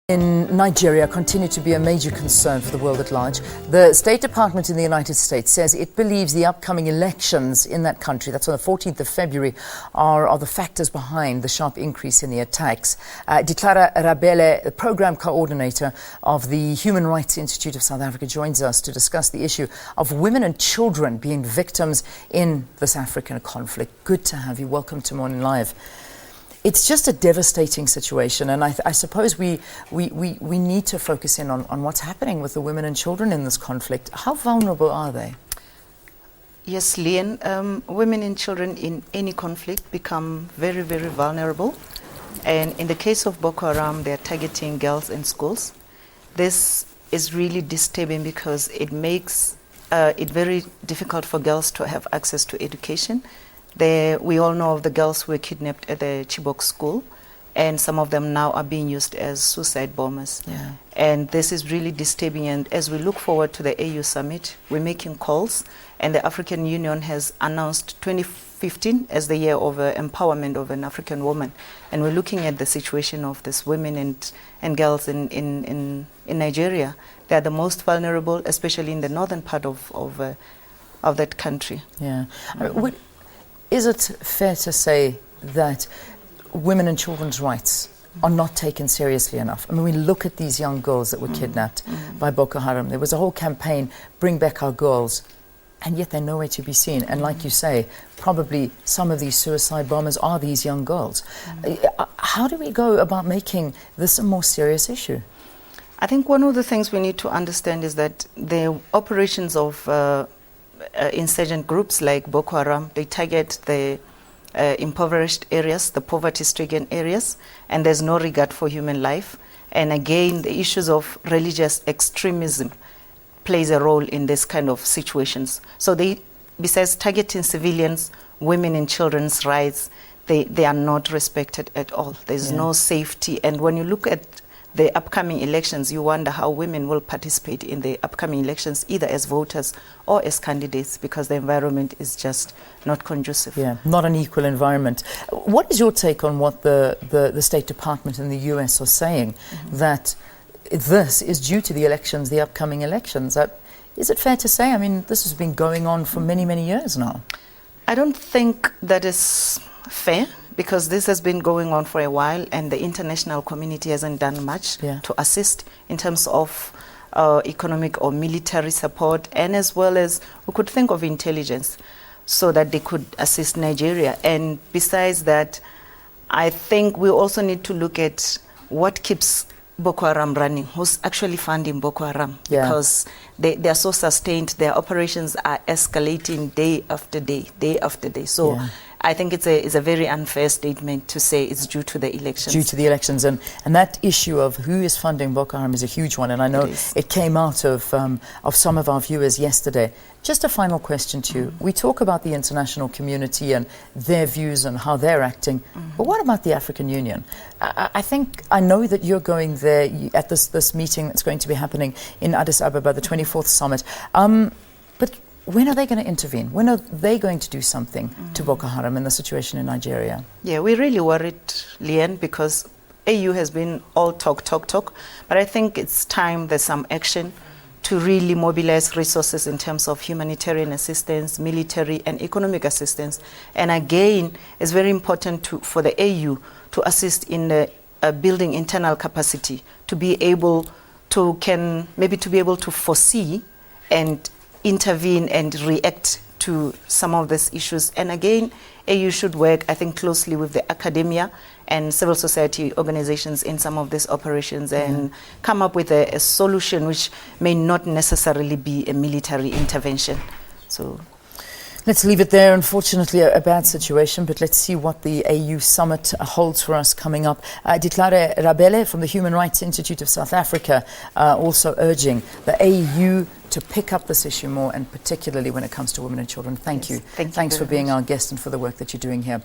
In Nigeria continue to be a major concern for the world at large. The State Department in the United States says it believes the upcoming elections in that country, that's on the 14th of February, are the factors behind the sharp increase in the attacks. Litlhare Rabele, the program coordinator of the Human Rights Institute of South Africa, joins us to discuss the issue of women and children being victims in this African conflict. Good to have you. Welcome to Morning Live. It's just a devastating situation, and I suppose we need to focus in on what's happening with the women and children in this conflict. How vulnerable are they? Yes, Leanne, women and children in any conflict become very, very vulnerable. And in the case of Boko Haram, they're targeting girls in schools. This is really disturbing because it makes it very difficult for girls to have access to education. We all know of the girls who were kidnapped at the Chibok school, and some of them now are being used as suicide bombers. Yeah. And this is really disturbing. And as we look forward to the AU summit, we're making calls, and the African Union has announced 2015 as the year of empowerment of an African woman. And we're looking at the situation of these women and girls in Nigeria. They're the most vulnerable, especially in the northern part of that country. Yeah. Is it fair to say that women and children's rights are not taken seriously enough? I mean, we look at these young girls that were kidnapped by Boko Haram. There was a whole campaign, bring back our girls, and yet they're nowhere to be seen. And like you say, probably some of these suicide bombers are these young girls. How do we go about making this a more serious issue? I think one of the things we need to understand is that the operations of insurgent groups like Boko Haram, they target the impoverished areas, the poverty-stricken areas, and there's no regard for human life. And again, the issues of religious extremism plays a role in this kind of situations. So besides targeting civilians, women and children's rights, they are not respected at all. There's no safety. And when you look at the upcoming elections, you wonder how women will participate in the upcoming elections, either as voters or as candidates, because the environment is just not conducive. Yeah, not an equal environment. What is your take on what the State Department in the US are saying, that this is due to the elections, the upcoming elections? Is it fair to say? I mean, this has been going on for many, many years now. I don't think that is fair, because this has been going on for a while, and the international community hasn't done much to assist in terms of economic or military support, and as well as we could think of intelligence so that they could assist Nigeria. And besides that, I think we also need to look at what keeps Boko Haram running, who's actually funding Boko Haram, because they are so sustained, their operations are escalating day after day, day after day. So I think it's a very unfair statement to say it's due to the elections. Due to the elections, and that issue of who is funding Boko Haram is a huge one, and I know it came out of some of our viewers yesterday. Just a final question to you. We talk about the international community and their views and how they're acting, but what about the African Union? I know that you're going there at this meeting that's going to be happening in Addis Ababa, the 24th summit. But when are they going to intervene? When are they going to do something to Boko Haram in the situation in Nigeria? Yeah, we're really worried, Leanne, because AU has been all talk, but I think it's time there's some action to really mobilize resources in terms of humanitarian assistance, military and economic assistance. And again, it's very important for the AU to assist in the building internal capacity, to be able to foresee and intervene and react to some of these issues. And again, AU should work, I think, closely with the academia and civil society organizations in some of these operations and come up with a solution which may not necessarily be a military intervention. So let's leave it there. Unfortunately, a bad situation, but let's see what the AU summit holds for us coming up. Litlhare Rabele from the Human Rights Institute of South Africa also urging the AU to pick up this issue more, and particularly when it comes to women and children. Thank you. Thanks for being our guest and for the work that you're doing here.